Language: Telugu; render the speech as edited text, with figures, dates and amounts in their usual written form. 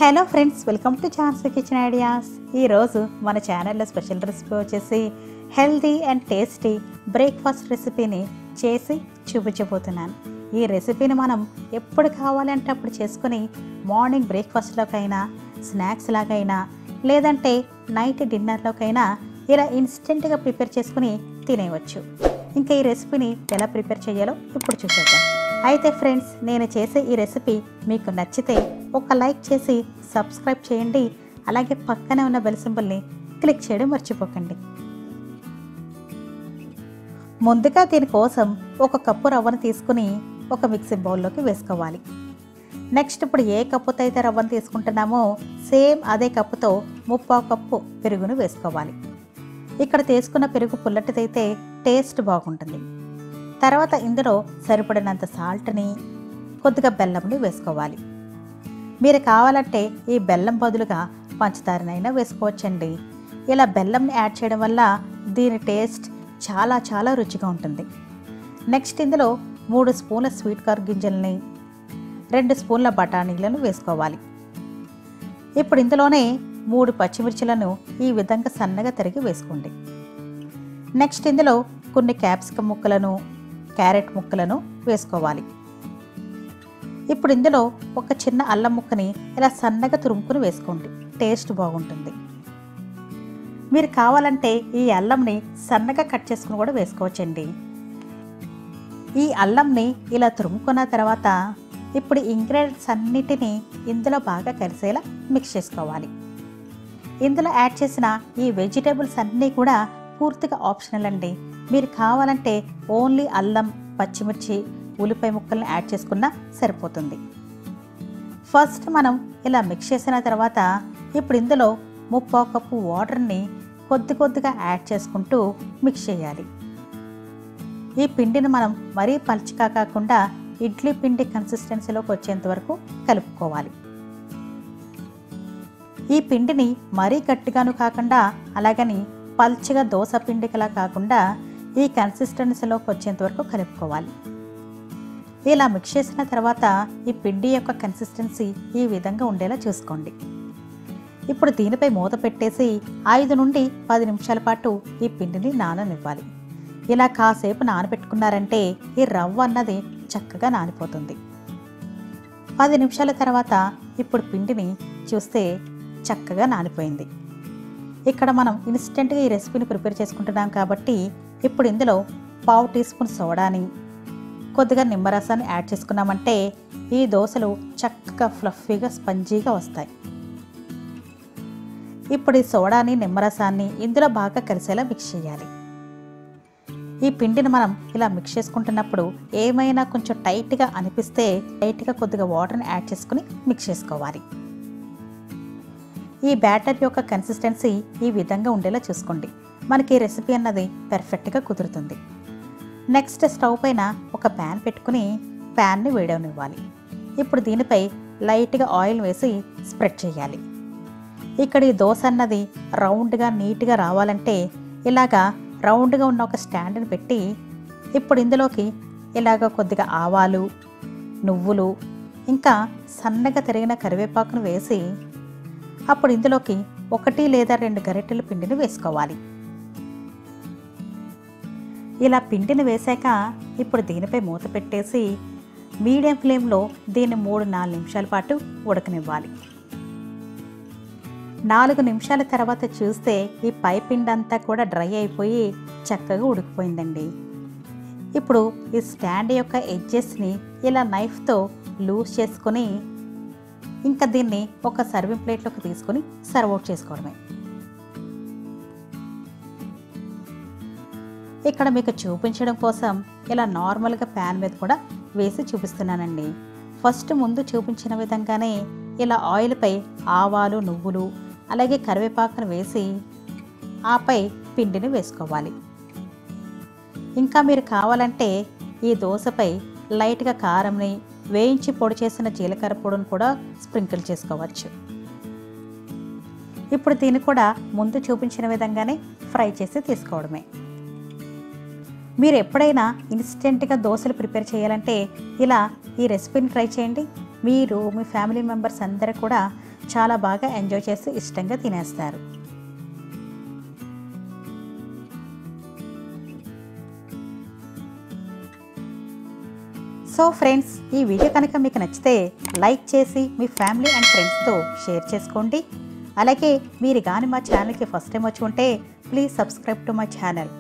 Hello friends, welcome to Jhansi kitchen ideas. ఈరోజు మన ఛానల్లో స్పెషల్ రెసిపీ వచ్చేసి హెల్దీ అండ్ టేస్టీ బ్రేక్ఫాస్ట్ రెసిపీని చేసి చూపించబోతున్నాను. ఈ రెసిపీని మనం ఎప్పుడు కావాలంటే అప్పుడు చేసుకుని మార్నింగ్ బ్రేక్ఫాస్ట్లోకైనా, స్నాక్స్ లాగైనా, లేదంటే నైట్ డిన్నర్లోకైనా ఇలా ఇన్స్టెంట్గా ప్రిపేర్ చేసుకుని తినేయవచ్చు. ఇంకా ఈ రెసిపీని ఎలా ప్రిపేర్ చేయాలో ఇప్పుడు చూసేద్దాం. అయితే ఫ్రెండ్స్, నేను చేసే ఈ రెసిపీ మీకు నచ్చితే ఒక లైక్ చేసి సబ్స్క్రైబ్ చేయండి. అలాగే పక్కనే ఉన్న బెల్ సింబల్ని క్లిక్ చేయడం మర్చిపోకండి. ముందుగా దీనికోసం ఒక కప్పు రవ్వను తీసుకుని ఒక మిక్సీ బౌల్లోకి వేసుకోవాలి. నెక్స్ట్ ఇప్పుడు ఏ కప్పుతో అయితే రవ్వను తీసుకుంటున్నామో సేమ్ అదే కప్పుతో 3/4 కప్పు పెరుగును వేసుకోవాలి. ఇక్కడ తీసుకున్న పెరుగు పుల్లటిదైతే టేస్ట్ బాగుంటుంది. తర్వాత ఇందులో సరిపడినంత సాల్ట్ని, కొద్దిగా బెల్లంని వేసుకోవాలి. మీరు కావాలంటే ఈ బెల్లం బదులుగా పంచదారనైనా వేసుకోవచ్చండి. ఇలా బెల్లంని యాడ్ చేయడం వల్ల దీని టేస్ట్ చాలా చాలా రుచిగా ఉంటుంది. నెక్స్ట్ ఇందులో 3 స్పూన్ల స్వీట్ కార్న్ గింజల్ని, 2 స్పూన్ల బఠానీలను వేసుకోవాలి. ఇప్పుడు ఇందులోనే 3 పచ్చిమిర్చిలను ఈ విధంగా సన్నగా తరిగి వేసుకోండి. నెక్స్ట్ ఇందులో కొన్ని క్యాప్సికమ్ ముక్కలను, క్యారెట్ ముక్కలను వేసుకోవాలి. ఇప్పుడు ఇందులో ఒక చిన్న అల్లం ముక్కని ఇలా సన్నగా తురుముకుని వేసుకోండి, టేస్ట్ బాగుంటుంది. మీరు కావాలంటే ఈ అల్లంని సన్నగా కట్ చేసుకుని కూడా వేసుకోవచ్చండి. ఈ అల్లంని ఇలా తురుముకున్న తర్వాత ఇప్పుడు ఇంగ్రీడియంట్స్ అన్నిటినీ ఇందులో బాగా కలిసేలా మిక్స్ చేసుకోవాలి. ఇందులో యాడ్ చేసిన ఈ వెజిటేబుల్స్ అన్నీ కూడా పూర్తిగా ఆప్షనల్ అండి. మీరు కావాలంటే ఓన్లీ అల్లం, పచ్చిమిర్చి, ఉల్లిపాయ ముక్కల్ని యాడ్ చేసుకున్నా సరిపోతుంది. ఫస్ట్ మనం ఇలా మిక్స్ చేసిన తర్వాత ఇప్పుడు ఇందులో 3/4 కప్పు వాటర్ని కొద్దిగా యాడ్ చేసుకుంటూ మిక్స్ చేయాలి. ఈ పిండిని మనం మరీ పల్చగా కాకుండా ఇడ్లీ పిండి కన్సిస్టెన్సీలోకి వచ్చేంత వరకు కలుపుకోవాలి. ఈ పిండిని మరీ గట్టిగాను కాకుండా అలాగని పల్చగా దోస పిండికలా కాకుండా ఈ కన్సిస్టెన్సీలోకి వచ్చేంత వరకు కలుపుకోవాలి. ఇలా మిక్స్ చేసిన తర్వాత ఈ పిండి యొక్క కన్సిస్టెన్సీ ఈ విధంగా ఉండేలా చూసుకోండి. ఇప్పుడు దీనిపై మూత పెట్టేసి 5 నుండి 10 నిమిషాల పాటు ఈ పిండిని నాననివ్వాలి. ఇలా కాసేపు నానబెట్టుకున్నారంటే ఈ రవ్వ అన్నది చక్కగా నానిపోతుంది. 10 నిమిషాల తర్వాత ఇప్పుడు పిండిని చూస్తే చక్కగా నానిపోయింది. ఇక్కడ మనం ఇన్స్టెంట్గా ఈ రెసిపీని ప్రిపేర్ చేసుకుంటున్నాం కాబట్టి ఇప్పుడు ఇందులో 1/2 టీ స్పూన్ సోడాని, కొద్దిగా నిమ్మరసాన్ని యాడ్ చేసుకున్నామంటే ఈ దోశలు చక్కగా ఫ్లఫీగా స్పంజీగా వస్తాయి. ఇప్పుడు ఈ సోడాని, నిమ్మరసాన్ని ఇందులో బాగా కలిసేలా మిక్స్ చేయాలి. ఈ పిండిని మనం ఇలా మిక్స్ చేసుకుంటున్నప్పుడు ఏమైనా కొంచెం టైట్గా అనిపిస్తే టైట్గా కొద్దిగా వాటర్ని యాడ్ చేసుకుని మిక్స్ చేసుకోవాలి. ఈ బ్యాటర్ యొక్క కన్సిస్టెన్సీ ఈ విధంగా ఉండేలా చూసుకోండి. మనకి ఈ రెసిపీ అన్నది పర్ఫెక్ట్గా కుదురుతుంది. నెక్స్ట్ స్టవ్ పైన ఒక ప్యాన్ పెట్టుకుని ప్యాన్ని వేడవనివ్వాలి. ఇప్పుడు దీనిపై లైట్గా ఆయిల్ వేసి స్ప్రెడ్ చేయాలి. ఇక్కడ ఈ దోశ అన్నది రౌండ్గా నీట్గా రావాలంటే ఇలాగా రౌండ్గా ఉన్న ఒక స్టాండ్ని పెట్టి ఇప్పుడు ఇందులోకి ఇలాగ కొద్దిగా ఆవాలు, నువ్వులు, ఇంకా సన్నగా తరిగిన కరివేపాకును వేసి అప్పుడు ఇందులోకి 1 లేదా 2 గరిటెల పిండిని వేసుకోవాలి. ఇలా పిండిని వేశాక ఇప్పుడు దీనిపై మూత పెట్టేసి మీడియం ఫ్లేమ్లో దీన్ని 3-4 నిమిషాల పాటు ఉడకనివ్వాలి. 4 నిమిషాల తర్వాత చూస్తే ఈ పై పిండి అంతా కూడా డ్రై అయిపోయి చక్కగా ఉడికిపోయిందండి. ఇప్పుడు ఈ స్టాండ్ యొక్క ఎడ్జెస్ని ఇలా నైఫ్తో లూజ్ చేసుకొని ఇంకా దీన్ని ఒక సర్వింగ్ ప్లేట్లోకి తీసుకొని సర్వ్ అవుట్ చేసుకోవడమే. ఇక్కడ మీకు చూపించడం కోసం ఇలా నార్మల్గా ప్యాన్ మీద కూడా వేసి చూపిస్తున్నానండి. ఫస్ట్ ముందు చూపించిన విధంగానే ఇలా ఆయిల్పై ఆవాలు, నువ్వులు, అలాగే కరివేపాకును వేసి ఆపై పిండిని వేసుకోవాలి. ఇంకా మీరు కావాలంటే ఈ దోశపై లైట్గా కారంని, వేయించి పొడి చేసిన జీలకర్ర పొడిని కూడా స్ప్రింకిల్ చేసుకోవచ్చు. ఇప్పుడు దీన్ని కూడా ముందు చూపించిన విధంగానే ఫ్రై చేసి తీసుకోవడమే. మీరు ఎప్పుడైనా ఇన్స్టెంట్గా దోశలు ప్రిపేర్ చేయాలంటే ఇలా ఈ రెసిపీని ట్రై చేయండి. మీరు మీ ఫ్యామిలీ మెంబర్స్ అందరూ కూడా చాలా బాగా ఎంజాయ్ చేసి ఇష్టంగా తినేస్తారు. సో ఫ్రెండ్స్, ఈ వీడియో కనుక మీకు నచ్చితే లైక్ చేసి మీ ఫ్యామిలీ అండ్ ఫ్రెండ్స్తో షేర్ చేసుకోండి. అలాగే మీరు కానీ మా ఛానల్కి ఫస్ట్ టైం వచ్చి ఉంటే please subscribe to my channel.